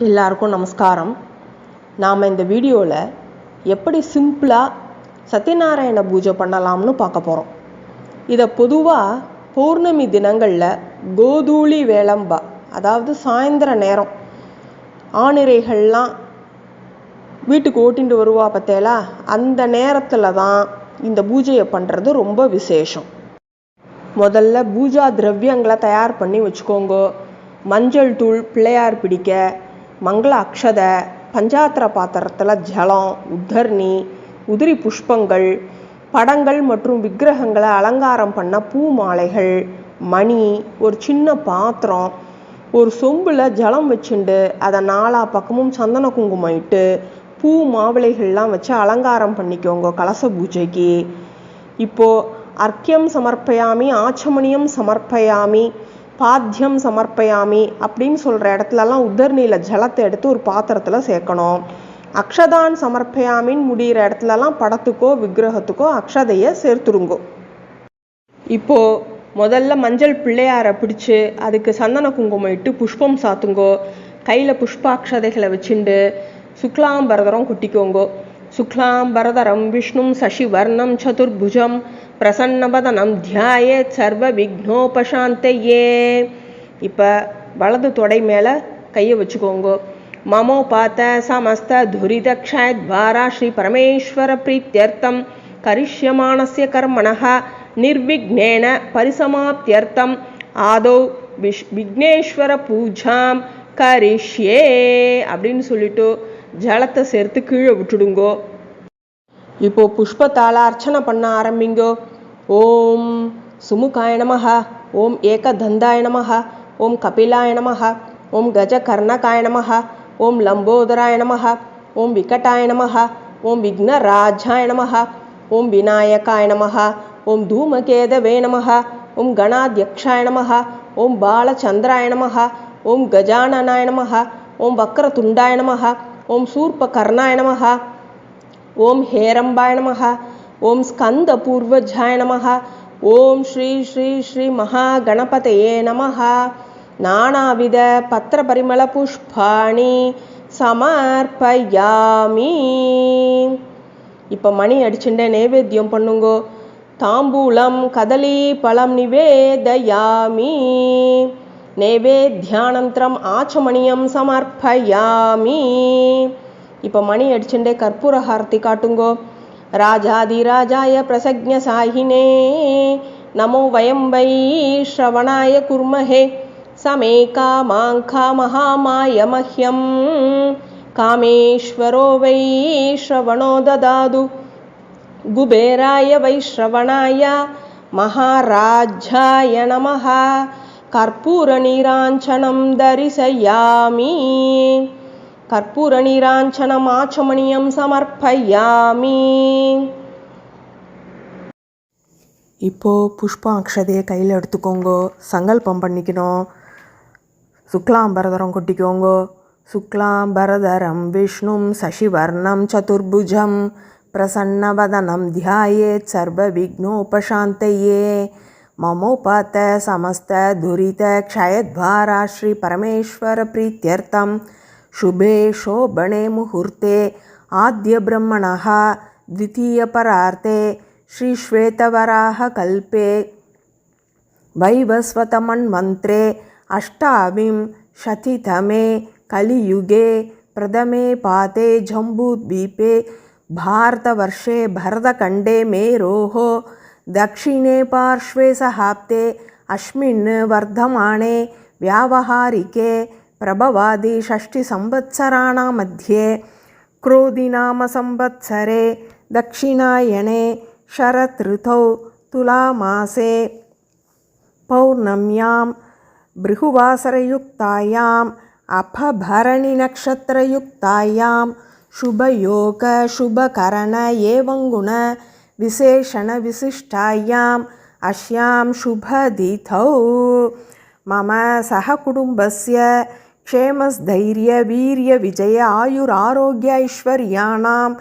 எல்லாருக்கும் நமஸ்காரம். நாம் இந்த வீடியோவில் எப்படி சிம்பிளாக சத்யநாராயண பூஜை பண்ணலாம்னு பார்க்க போகிறோம். இதை பொதுவாக பௌர்ணமி தினங்களில் கோதூளி வேளம்பா, அதாவது சாயந்தர நேரம் ஆணிரைகள்லாம் வீட்டுக்கு ஓட்டிட்டு வருவா பார்த்தேலா, அந்த நேரத்தில் தான் இந்த பூஜையை பண்ணுறது ரொம்ப விசேஷம். முதல்ல பூஜா திரவியங்களை தயார் பண்ணி வச்சுக்கோங்க. மஞ்சள் தூள், பிள்ளையார் பிடிக்க, மங்கள அக்ஷதை, பஞ்சாத்திர பாத்திரத்தில் ஜலம், உத்தர்ணி, உதிரி புஷ்பங்கள், படங்கள் மற்றும் விக்கிரகங்களை அலங்காரம் பண்ண பூ மாலைகள், மணி, ஒரு சின்ன பாத்திரம், ஒரு சொம்பில் ஜலம் வச்சுண்டு அதை நாலா பக்கமும் சந்தன குங்குமம் இட்டு பூ மாவிளைகள்லாம் வச்சு அலங்காரம் பண்ணிக்கோங்க கலச பூஜைக்கு. இப்போது அர்க்கியம் சமர்ப்பயாமி, ஆச்சமணியம் சமர்ப்பயாமி, பாத்தியம் சமர்ப்பயாமி அப்படின்னு சொல்கிற இடத்துலலாம் உத்தர்ணியில் ஜலத்தை எடுத்து ஒரு பாத்திரத்தில் சேர்க்கணும். அக்ஷதான் சமர்ப்பயாமின்னு முடிகிற இடத்துலலாம் படத்துக்கோ விக்கிரகத்துக்கோ அக்ஷதையை சேர்த்துருங்கோ. இப்போது முதல்ல மஞ்சள் பிள்ளையாரை பிடிச்சி அதுக்கு சந்தன குங்குமம் இட்டு புஷ்பம் சாத்துங்கோ. கையில் புஷ்பாட்சதைகளை வச்சுண்டு சுக்லாம்பரதரம் குட்டிக்கோங்கோ. சுக்லாம்பரதரம் விஷ்ணும் சசிவர்ணம் சதுர்புஜம் பிரசன்னவதனம் தியாயேத் சர்வ விக்னோபசாந்தயே. இப்போ வலது தொடை மேலே கையை வச்சுக்கோங்கோ. மமோபாத்த சமஸ்த துரிதக்ஷயத்வாரா ஸ்ரீ பரமேஸ்வர பிரீத்யர்த்தம் கரிஷ்யமானஸ்ய கர்மணः நிர்விக்னேன பரிசமாப்தியர்த்தம் ஆதௌ விக்னேஸ்வர பூஜாம் கரிஷ்யே அப்படின்னு சொல்லிட்டு ஜலத்தை சேர்த்து கீழே விட்டுடுங்கோ. இப்போ புஷ்பத்தால் அர்ச்சனை பண்ண ஆரம்பிங்கோ. ஓம் சுமுகாய நமஹ, ஓம் ஏகதந்தாய நமஹ, ஓம் கபிலாய நமஹ, ஓம் கஜகர்ணகாய நமஹ, ஓம் லம்போதராய நமஹ, ஓம் விகட்டாய நமஹ, ஓம் விக்னராஜாய நமஹ, ஓம் விநாயகாய நமஹ, ஓம் தூமகேதவே நமஹ, ஓம் கணாத்யக்ஷாய நமஹ, ஓம் பாலச்சந்திராய நமஹ, ஓம் கஜானனாய நமஹ, ஓம் வக்ரதுண்டாய நமஹ, ஓம் சூர்பகர்ணாய நமஹ, ஓம் ஹேரம்பாய நமஹ, ஓம் ஸ்கந்தபூர்வஜாய நமஹ, ஓம் ஸ்ரீ ஸ்ரீ ஸ்ரீ மகாகணபதயே நமஹ. நானாவித பத்திர பரிமள புஷ்பாணி சமர்ப்பயாமி. இப்போ மணி அடிச்சுட்டே நைவேத்தியம் பண்ணுங்கோ. தாம்பூலம் கதலி பழம் நிவேதயாமி. நைவேத்யானந்தரம் ஆச்சமணியம் சமர்ப்பயாமி. இப்போ மணி அடிச்சுட்டே கற்பூர ஹாரதி காட்டுங்கோ. ராஜாதிராஜாய பிரசக்ஞ சாயினே நமோ வயம் வை ஸ்ரவணாய குர்மஹே சமே காமாங்கா மகாமாய மஹ்யம் காமேஸ்வரோ வை ஸ்ரவணோ ததாது குபேராய வை ஸ்ரவணாய மகாராஜாய நமஹ. கற்பூர நீராஞ்சனம் தரிசயாமி. கற்பூர நீராஞ்சனம் ஆச்சமணியம் சமர்ப்பயாமி. இப்போது புஷ்பம் அக்ஷதையை கையில் எடுத்துக்கோங்கோ. சங்கல்பம் பண்ணிக்கணும். சுக்லாம்பரதரம் கொட்டிக்கோங்கோ. சுக்லாம்பரதரம் விஷ்ணும் சசிவர்ணம் சதுர்புஜம் பிரசன்னவதனம் தியாயேத் சர்வ விக்னோபசாந்தயே. மமோபாத்த சமஸ்த துரித க்ஷயத்வாரா ஸ்ரீ பரமேஸ்வர பிரீத்யர்த்தம் शुभे शोभणे मुहूर्ते आद्य ब्रह्मणः द्वितीय परार्थे श्री श्वेतवराह कल्पे वैवस्वतमन्वन्त्रे अष्टाविंशतितमे कलियुगे प्रथमे पाते जम्बूद्वीपे भारतवर्षे भरतखण्डे मेरोः दक्षिणे पार्श्वे सहाप्ते अस्मिन् वर्धमाने व्यावहारिके प्रभवादि षष्टि संवत्सराणां मध्ये क्रोधिनाम संवत्सरे दक्षिणायने शरत् ऋतौ तुलामासे पौर्णम्यां भृगुवासरयुक्तायाम् अपभरणि नक्षत्रयुक्तायां शुभयोग शुभकरण एवं गुण विशेषण विशिष्टायाम् अस्यां शुभतिथौ मम सहकुटुम्बस्य क्षेमस्थैर्य वीर्य विजय आयुरारोग्य ऐश्वर्याणाम्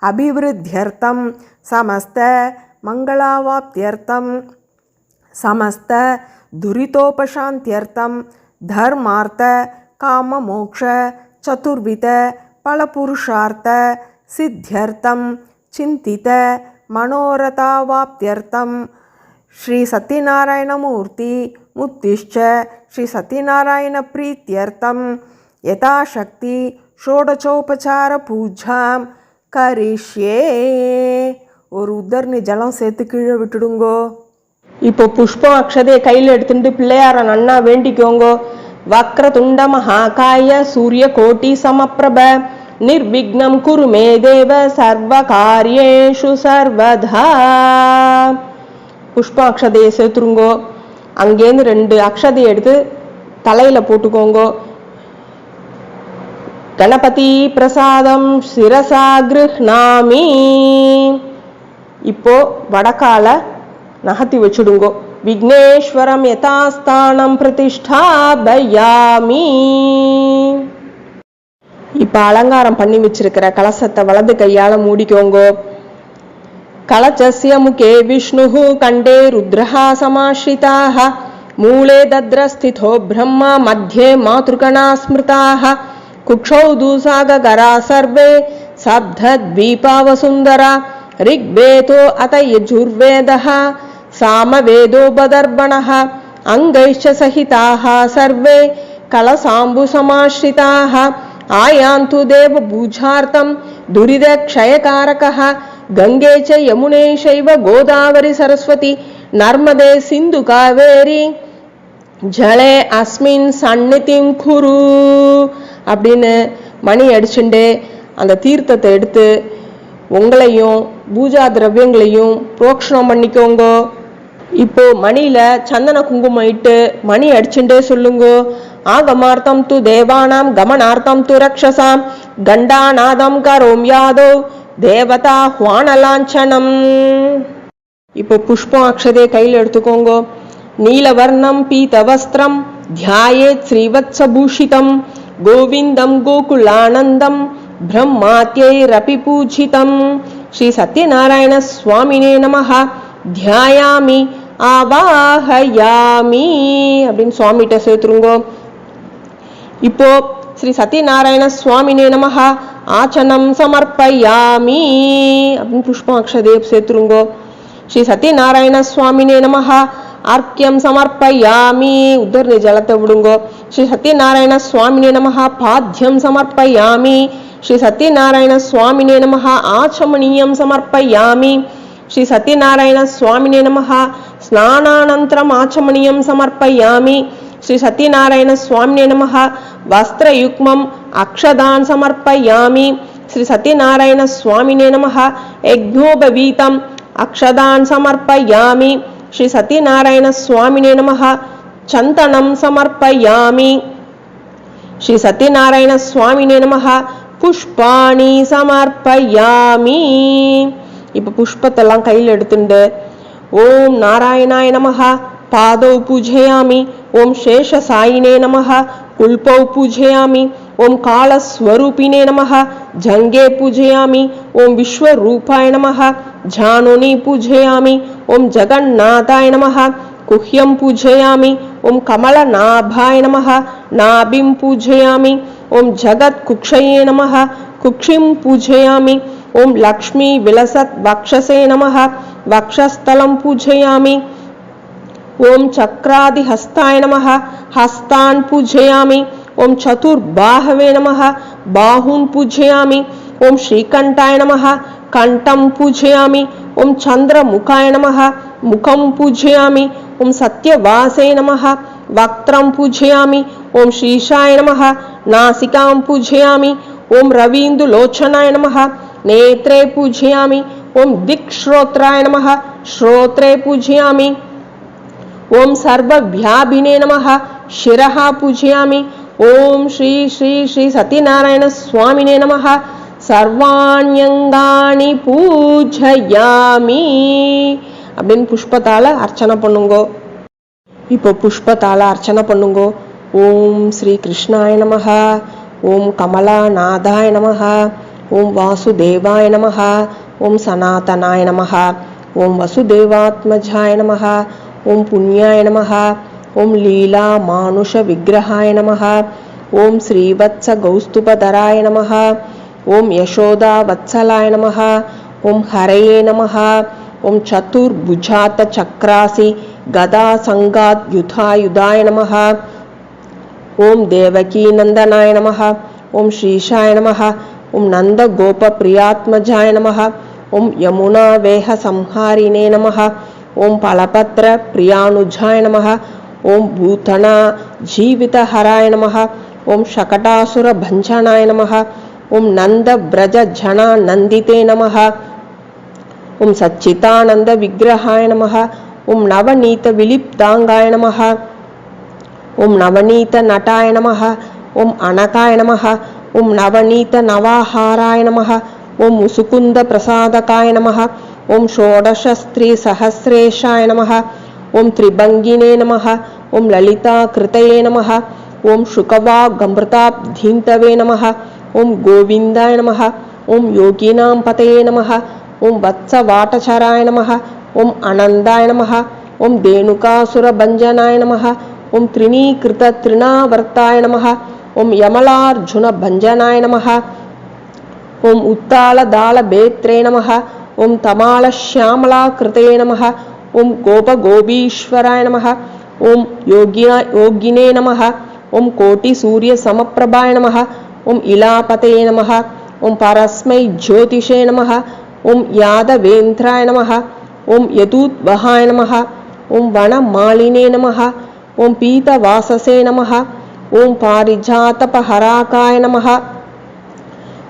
अभिवृद्ध्यर्थं समस्त मंगलावाप्त्यर्थं समस्त दुरितोपशान्त्यर्थं धर्मार्थ काम मोक्ष சதுர்வித பலபுருஷார்த்த சித்தியர்த்தம் சிந்தித மனோரதாவாப்தியர்த்தம் ஸ்ரீ சத்யநாராயணமூர்த்தி முத்திஷ்ச ஸ்ரீ சத்யநாராயண பிரீத்தியர்த்தம் யதாசக்தி ஷோடசோபசார பூஜாம் கரிஷ்யே. ஒரு உத்தரணி ஜலம் சேர்த்து கீழே விட்டுடுங்கோ. இப்போ புஷ்பம் அக்ஷதையை கையில் எடுத்துட்டு பிள்ளையார நன்னா வேண்டிக்கோங்கோ. வக்ரதுண்ட மகாகாய சூரிய கோட்டி சமப்பிரப நிர்விக்னம் குரு மே தேவ சர்வ காரியேஷு சர்வதா. புஷ்ப அக்ஷதையை சேர்த்துருங்கோ. அங்கேருந்து 2 அக்ஷதையை எடுத்து தலையில போட்டுக்கோங்கோ. கணபதி பிரசாதம் சிரசா கிருஹ்ணாமி. இப்போ வடக்கால நகர்த்தி வச்சுடுங்கோ. விக்னேஸ்வரம் யதாஸ்தானம் பிரதிஷ்டாபயாமி. இப்ப அலங்காரம் பண்ணி வச்சிருக்கிற கலசத்தை வலது கையால மூடிக்கோங்கோ. கலசஸ்ய முகே விஷ்ணுஹு கண்டே ருத்ரஹா சமாஸ்ரிதாஹ மூலே தத்ரஸ்திதோ பிரம்மா மத்தியே மாத்ருகணா ஸ்மிருதாஹ குக்ஷௌ தூசாகரா சர்வே சப்தத்வீபாவசுந்தரா ரிக்வேதோ அத யஜுர்வேதः சாமவேதோபதர்பணः அங்கைश्च சகிதாः சர்வே கலசாம்பு சமாஸ்ரிதாः ஆயாந்து தேவ பூஜார்த்தம் துரித க்ஷயகாரகः கங்கே ச யமுனே சைவ கோதாவரி சரஸ்வதி நர்மதே சிந்து காவேரி ஜலே அஸ்மின் சந்நிதிம் குரு அப்படின்னு மணி அடிச்சுண்டே அந்த தீர்த்தத்தை எடுத்து உங்களையும் பூஜா திரவியங்களையும் புரோக்ஷணம் பண்ணிக்கோங்க. இப்போ மணியில சந்தன குங்குமம் இட்டு மணி அடிச்சுட்டே சொல்லுங்க. ஆகமார்த்தம் து தேவானாம் கமனார்த்தம் து ரக்ஷசாம் கண்டாநாதம் கரோம் யாதோ தேவதா ஹ்வானலாஞ்சனம். இப்போ புஷ்பம் அக்ஷதையை கையில் எடுத்துக்கோங்க. நீலவர்ணம் பீதவஸ்திரம் தியாயேத் ஸ்ரீவத்ஸபூஷிதம் கோவிந்தம் கோகுலானந்தம் பிரம்மாத்யைரபி பூஜிதம் ஸ்ரீ சத்யநாராயண சுவாமினே நமஹ தியாயாமி ஆவாஹயாமி அப்படின்னு சுவாமிகிட்ட சேர்த்துருங்க. இப்போ ஸ்ரீ சத்யநாராயண சுவாமினே நமஹ ஆச்சனம் சமர்ப்பயாமி அப்படின்னு புஷ்பம் அக்ஷதையை சேர்த்துருங்க. ஸ்ரீ சத்யநாராயண சுவாமினே நமஹ அர்க்கியம் சமர்ப்பயாமி உத்தரணி ஜலத்தை விடுங்க. ஸ்ரீ சத்யநாராயண சுவாமினே நமஹ பாத்தியம் சமர்ப்பயாமி. ஸ்ரீ சத்யநாராயண சுவாமினே நமஹ ஆச்சமணியம் சமர்ப்பயாமி. ஸ்ரீ சத்யநாராயண சுவாமினே நமஹ ஸ்நானானந்தரம் ஆச்சமணியம் சமர்ப்பயாமி. ஸ்ரீ சத்யநாராயண சுவாமினே நமஹ வஸ்திரயுக்மம் அக்ஷதான் சமர்ப்பயாமி. ஸ்ரீ சத்யநாராயண சுவாமினே நமஹ யக்ஞோபவீதம் அக்ஷதான் சமர்ப்பயாமி. ஸ்ரீ சத்யநாராயண சுவாமினே நமஹ சந்தனம் சமர்ப்பயாமி. ஸ்ரீ சத்யநாராயண சுவாமினே நமஹ புஷ்பாணி சமர்ப்பயாமி. இப்ப புஷ்பத்தெல்லாம் கையில் எடுத்துண்டு ஓம் நாராயணாய நமஹ பாதௌ பூஜயாமி. ஓம் சேஷசாயினே நமஹ குல்பௌ பூஜயாமி. ஓம் காலஸ்வரூபிணே நமஹ ஜங்கே பூஜயாமி. ஓம் விஸ்வரூபாய நமஹ ஜானுனி பூஜயாமி. ஓம் ஜகन्नाथाय நமஹ குஹ்யம் பூஜயாமி. ஓம் கமலநாபாய நமஹ நாபிம் பூஜயாமி. ஓம் ஜகத் குக்ஷயே நமஹ குக்ஷிம் பூஜயாமி. ஓம் லக்ஷ்மி விலசத் வக்ஷசே நமஹ வக்ஷஸ்தலம் பூஜயாமி. ஓம் சக்ராதி ஹஸ்தாய நமஹ ஹஸ்தான் பூஜயாமி. ஓம் சதுர்பாஹவே நமஹ பாஹூன் பூஜயாமி. ஓம் ஸ்ரீகண்டாய நமஹ கண்டம் பூஜயாமி. ஓம் சந்திரமுகாய நமஹ முகம் பூஜயாமி. ஓம் சத்யவாசே நமஹ வக்த்ரம் பூஜயாமி. ஓம் ஸ்ரீஷாய நமஹ நாசிகாம் பூஜயாமி. ஓம் ரவீந்துலோச்சனாய நமஹ நேத்ரே பூஜயாமி. ஓம் திக்ஸ்ரோத்ராய நமஹ ஸ்ரோத்ரே பூஜயாமி. ஓம் சர்வவ்யாபினே நமஹ சிரஹ பூஜயாமி. ஓம் ஸ்ரீ ஸ்ரீ ஸ்ரீ சத்யநாராயண சுவாமினே நமஹ சர்வாண்யங்காணி பூஜயாமி அப்படின்னு புஷ்பத்தால அர்ச்சனை பண்ணுங்கோ. இப்போ புஷ்பத்தால அர்ச்சனை பண்ணுங்கோ. ஓம் ஸ்ரீ கிருஷ்ணாய நமஹ. ஓம் கமலாநாதாய நமஹ. ஓம் வாசுதேவாய நமஹ. ஓம் சனாதனாய நமஹ. ஓம் வசுதேவாத்மஜாய நமஹ. ஓம் புண்ணியாய நமஹ. ஓம் லீலா மானுஷ விக்கிரகாய நமஹ. ஓம் ஸ்ரீவத்ச கௌஸ்துபதராய நமஹ. ஓம் யசோதா வத்சலாய நமஹ. ஓம் ஹரயே நமஹ. ஓம் சதுர்புஜாத சக்ராசி கதா சங்காத் யுதாயுதாய நமஹ. ஓம் தேவகீ நந்தனாய நமஹ. ஓம் ஸ்ரீஷாய நமஹ. ஓம் நந்த கோப பிரியாத்மஜாய நமஹ. ஓம் யமுனா வேக சம்ஹாரினே நமஹ. ஓம் பலபத்ர பிரியானுஜாய நமஹ. ஓம் பூதனா ஜீவிதஹராய நமஹ. ஓம் ஷகடாசுர பஞ்சனாய நமஹ. ஓம் நந்த பிரஜ ஜனா நந்திதே நமஹ. ஓம் சச்சிதானந்த விக்கிரகாய நமஹ. ஓம் நவநீத விலிப்தாங்காய நமஹ. ஓம் நவநீத நட்டாய நமஹ. ஓம் அனகாய நமஹ. ஓம் நவநீத நவாஹாராய நமஹ. ஓம் முசுகுந்த பிரசாதகாய நமஹ. ஓம் ஷோடசஸ்திரீ சஹஸ்ரேஷாய நமஹ. ஓம் திரிபங்கினே நமஹ. ஓம் லலிதா கிருதயே நமஹ. ஓம் சுகவாகமிருதாப்தீந்தவே நமஹ. ஓம் கோவிந்தாய நமஹ. ஓம் யோகினாம் பதயே நமஹ. ஓம் வத்சவாட்டசராய நமஹ. ஓம் அனந்தாய நமஹ. ஓம் தேனுகாசுரபஞ்சனாய நமஹ. ஓம் த்ரிணீகிருத த்ரிணாவர்த்தாய நமஹ. ஓம் யமலார்ஜுன பஞ்சனாய நமஹ. ஓம் உத்தாலதால பேத்ரே நமஹ. ஓம் தமால ஷியாமலா கிருதயே நமஹ. ஓம் கோபகோபீஸ்வராய நமஹ. ஓம் யோகினே நமஹ. ஓம் கோட்டி சூரிய சமப்பிரபாய நமஹ. ஓம் இலாபதயே நமஹ. ஓம் பரஸ்மை ஜோதிஷே நமஹ. ஓம் யாதவேந்திராய நமஹ. ஓம் யதூத்வஹாய நமஹ. ஓம் வனமாலினே நமஹ. ஓம் பீதவாசசே நமஹ. ஓம் பாரிஜாதபஹராகாய நமஹ.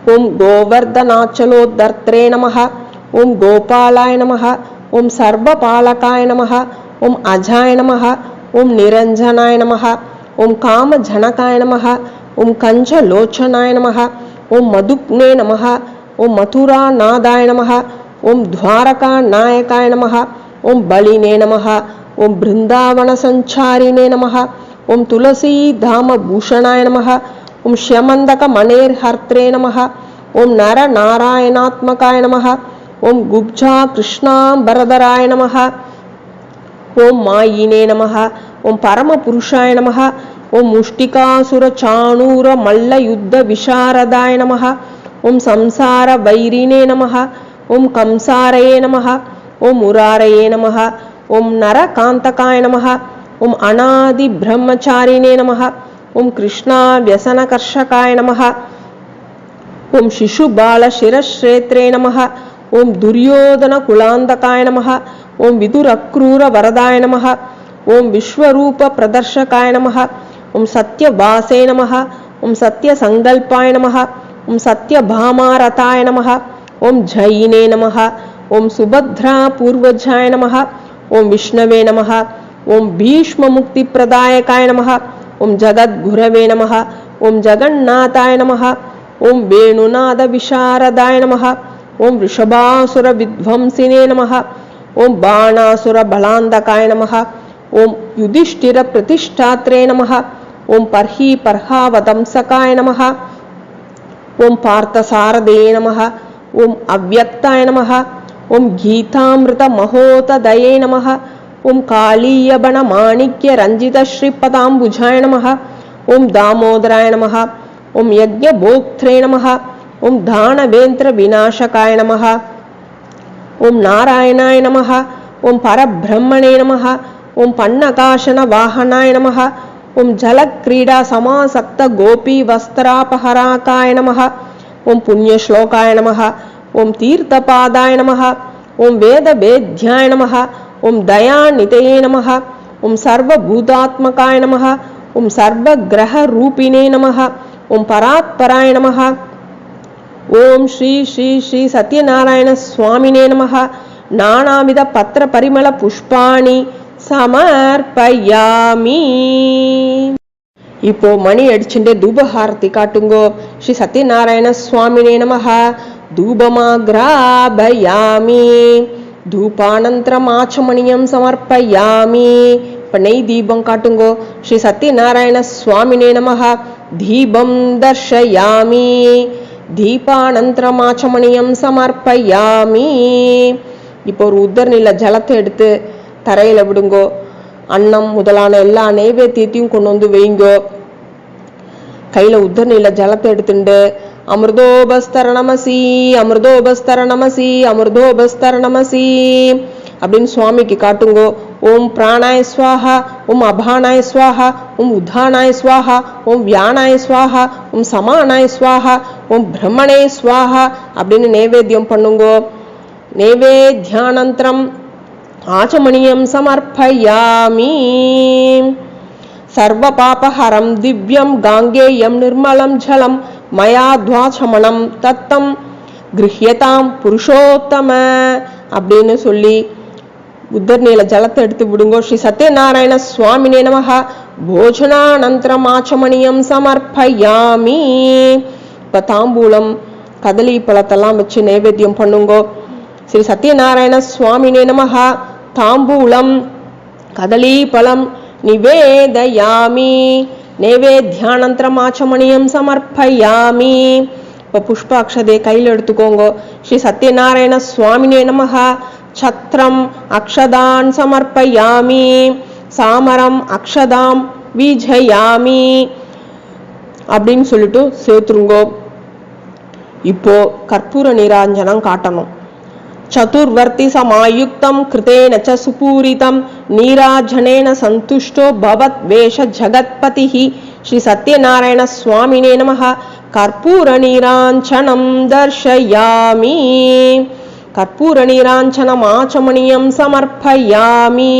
ஓம் கோவர்தனாச்சலோத்தர்த்ரே நமஹ. ஓம் கோபாலாய நமஹ. ஓம் சர்வபாலகாய நமஹ. ஓம் அஜாய நமஹ. ஓம் நிரஞ்சனாய நமஹ. ஓம் காமஜனகாய நமஹ. ஓம் கஞ்சலோச்சனாய நமஹ. ஓம் மதுக்னே நமஹ. ஓம் மதுராநாதாய நமஹ. ஓம் துவாரகா நாயகாய நமஹ. ஓம் பலினே நமஹ. ஓம் பிருந்தாவன சஞ்சாரினே நமஹ. ஓம் துளசீதாம பூஷணாய நமஹ. ஓம் ஷ்யமந்தக மணேர்ஹர்த்ரே நமஹ. ஓம் நர நாராயணாத்மகாய நமஹ. ஓம் குப்ஜா கிருஷ்ணாம்பரதராய நமஹ. ஓம் மாயினே நமஹ. ஓம் பரமபுருஷாய நமஹ. ஓம் முஷ்டிகாசுர சாணூர மல்ல யுத்த விஷாரதாய நமஹ. ஓம் சம்சார வைரினே நமஹ. ஓம் கம்சாரயே நமஹ. ஓம் முராரயே நமஹ. ஓம் நரகாந்தகாய நமஹ. ஓம் அநாதி பிரம்மச்சாரினே நமஹ. ஓம் கிருஷ்ணா வியசனகர்ஷகாய நமஹ. ஓம் சிசுபால சிரஸ்ரேத்ரே நமஹ. ஓம் துரியோதன குலாந்தகாய நமஹ. ஓம் விதுரக்ரூர வரதாய நமஹ. ஓம் விஸ்வரூப பிரதர்ஷகாய நமஹ. ஓம் சத்யவாசே நமஹ. ஓம் சத்யசங்கல்பாய நமஹ. ஓம் சத்யபாமாரதாய நமஹ. ஓம் ஜயினே நமஹ. ஓம் சுபத்ரா பூர்வஜாய நமஹ. ஓம் விஷ்ணவே நமஹ. ஓம் பீஷ்ம முக்தி பிரதாயகாய நமஹ. ஓம் ஜகத்குரவே நமஹ. ஓம் ஜகந்நாதாய நமஹ. ஓம் வேணுநாத விஷாரதாய நமஹ. ஓம் ரிஷபாசுர வித்வம்சினே நமஹ. ஓம் பாணாசுர பலாந்தகாய நமஹ. ஓம் யுதிஷ்டிர பிரதிஷ்டாத்ரே நமஹ. ஓம் பர்ஹி பர்ஹாவதம்சகாய நமஹ. ஓம் பார்த்தசாரதே நமஹ. ஓம் அவ்யக்தாய நமஹ. ஓம் கீதாமிருத மகோததயே நமஹ. ஓம் காளீயபண மாணிக்ய ரஞ்சித ஸ்ரீபதாம்புஜாய நமஹ. ஓம் தாமோதராய நமஹ. ஓம் யஜ்ஞபோக்த்ரே நமஹ. ஓம் தானவேந்திர விநாசகாய நமஹ. ஓம் நாராயணாய நமஹ. ஓம் பரபிரம்மணே நமஹ. ஓம் பன்னகாசன வாகனாய நமஹ. ஓம் ஜலக்ரீடா சமாசக்த கோபி வஸ்திராபஹராகாய நமஹ. ஓம் புண்ணியஸ்லோகாய நமஹ. ஓம் தீர்த்தபாதாய நமஹ. ஓம் வேதவேத்யாய நமஹ. ஓம் தயாநிதயே நமஹ. ஓம் சர்வபூதாத்மகாய நமஹ. ஓம் சர்வகிரகரூபிணே நமஹ. ஓம் பராத்பராய நமஹ. ஓம் ஸ்ரீ ஸ்ரீ ஸ்ரீ சத்யநாராயண சுவாமினே நமஹ. நானாவித பத்திர பரிமள புஷ்பாணி சமர்ப்பயாமி. இப்போ மணி அடிச்சுட்டே தூபஹாரதி காட்டுங்கோ. ஸ்ரீ சத்யநாராயண சுவாமினே நமஹ. தூபமாக்ராபயாமி. தூபானந்தரம் ஆச்சமணியம் சமர்ப்பயாமி. இப்போ நெய் தீபம் காட்டுங்கோ. ஸ்ரீ சத்யநாராயண சுவாமினே நமஹ. தீபம் தர்ஷயாமி. தீபானந்தரம் ஆச்சமணியம் சமர்ப்பயாமி. இப்போ ஒரு உத்தரநில ஜலத்தை எடுத்து தரையில விடுங்கோ. அன்னம் முதலான எல்லா நைவேத்தியத்தையும் கொண்டு வந்து வைங்கோ. கையில உத்தரநீல ஜலத்தை எடுத்துண்டு அமிர்தோபஸ்தர நமசி அமிர்தோபஸ்தர நமசி அமிர்தோபஸ்தர நமசி அப்படின்னு சுவாமிக்கு காட்டுங்கோ. ஓம் பிராணாய ஸ்வாஹா, ஓம் அபானாய ஸ்வாஹா, ஓம் உத்தானாய ஸ்வாஹா, ஓம் வியானாய ஸ்வாஹா, ஓம் சமானாய ஸ்வாஹா, ஓம் பிரம்மணே ஸ்வாஹா அப்படின்னு நைவேத்தியம் பண்ணுங்கோ. நைவேத்யானந்தரம் ஆச்சமணியம் சமர்ப்பயாமி. சர்வ பாபஹரம் திவ்யம் காங்கேயம் நிர்மலம் ஜலம் மயாத்வாச்சமணம் தத்தம் கிருஹ்யதாம் புருஷோத்தம அப்படின்னு சொல்லி உத்தரநீல ஜலத்தை எடுத்து விடுங்கோ. ஸ்ரீ சத்யநாராயண சுவாமினே நமஹ. போஜனானந்தரம் ஆச்சமணியம் சமர்ப்பயாமி. இப்ப தாம்பூலம் கதலி பழத்தெல்லாம் வச்சு நைவேத்தியம் பண்ணுங்கோ. ஸ்ரீ சத்யநாராயண சுவாமினே நமஹ. தாம்பூலம் கதலி பழம் நிவேதயாமி. நைவேத்யானந்தரம் ஆச்சமணியம் சமர்ப்பயாமி. இப்ப புஷ்பாக்ஷதே கையில் எடுத்துக்கோங்க. ஸ்ரீ சத்யநாராயண சுவாமினே நமஹ. சத்ரம் அக்ஷதான் சமர்ப்பயாமி. சாமரம் அக்ஷதாம் வீஜயாமி அப்படின்னு சொல்லிட்டு சேர்த்துருங்கோ. இப்போ கற்பூர நீராஞ்சனம் காட்டணும். சதுர்வர்த்தி சமாயுக்தம் கிருதேன ச சுபூரிதம் நீராஜனேன சந்துஷ்டோ பவத் வேஷ ஜகத்பதிஹி. ஸ்ரீ சத்யநாராயண சுவாமினே நமஹ. கற்பூர நீராஞ்சனம் தர்ஷயாமி. கற்பூர நீராஞ்சனம் ஆச்சமணியம் சமர்ப்பயாமி.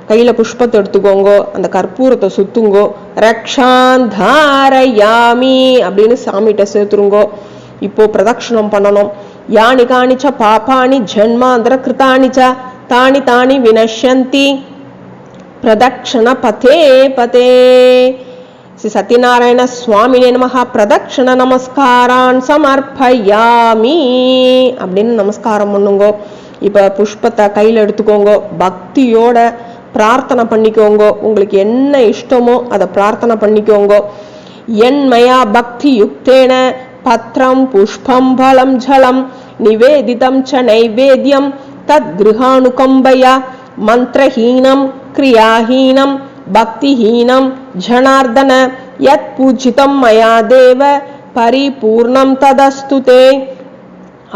கையில புஷ்பத்தை எடுத்துக்கோங்க, அந்த கற்பூரத்தை சுத்துங்கோ. ரக்ஷாந்தாரயாமி அப்படின்னு சாமிகிட்ட சேர்த்துருங்கோ. இப்போ பிரதட்சணம் பண்ணணும். யானி காணிச்ச பாபானி ஜன்மாந்தர கிருதானிச்ச தானி தானி வினஷ்யந்தி பிரதக்ஷண பதே பதே. ஸ்ரீ சத்யநாராயண சுவாமினே நமஹ. பிரதக்ஷண நமஸ்காரான் சமர்ப்பயாமி அப்படின்னு நமஸ்காரம் பண்ணுங்கோ. இப்ப புஷ்பத்தை கையில எடுத்துக்கோங்க. பக்தியோட பிரார்த்தனை பண்ணிக்கோங்க. உங்களுக்கு என்ன இஷ்டமோ அதை பிரார்த்தனை பண்ணிக்கோங்க. என்மயா பக்தி யுக்தேன பத்ரம் புஷ்பம் பலம் ஜலம் நிவேதிதம் ச நைவேத்யம் தத் கிருஹானுகம்பயா மந்திரஹீனம் கிரியாஹீனம் பக்திஹீனம் ஜனார்தன யத் பூஜிதம் மயா தேவ பரிபூர்ணம் ததஸ்துதே.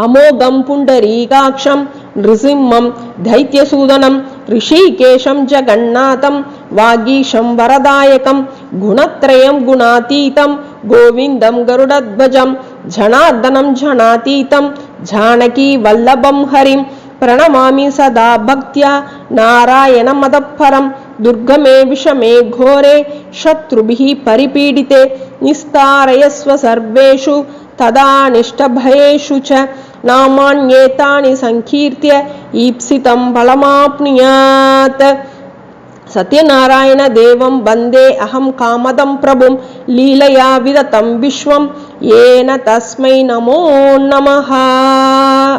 அமோகம் புண்டரீகாட்சம் நிருசிம்மம் தைத்யசூதனம் ரிஷிகேஷம் ஜகநாதம் வாகீஷம் வரதாயகம் குணத்ரயம் குணாதீதம் கோவிந்தம் கருடத்வஜம் ஜனார்தனம் ஜனாதீதம் ஜானகி வல்லபம் ஹரிம் பிரணமாமி சதா பக்தியா நாராயண மதப்பரம் துர்கமே விஷமே கோரே சத்ருபிஹி பரிபீடிதே நிஸ்தாரயஸ்வ சர்வேஷு ததா நிஷ்டபயேஷு ச நாமான்யேதானி சங்கீர்த்ய ஈப்சிதம் பலமாப்னுயாத். சத்யநாராயண தேவம் வந்தே அகம் காமதம் பிரபும் லீலையா விததம் விஸ்வம் ஏன தஸ்மை நமோ நமஹ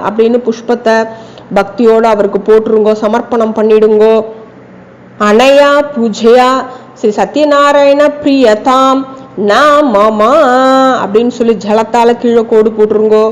அப்படின்னு புஷ்பத்தை பக்தியோட அவருக்கு போட்டுருங்கோ. சமர்ப்பணம் பண்ணிடுங்கோ. அனயா பூஜையா ஸ்ரீ சத்யநாராயண பிரியதாம் நாமமா அப்படின்னு சொல்லி ஜலத்தால கீழே கோடு போட்டுருங்கோ.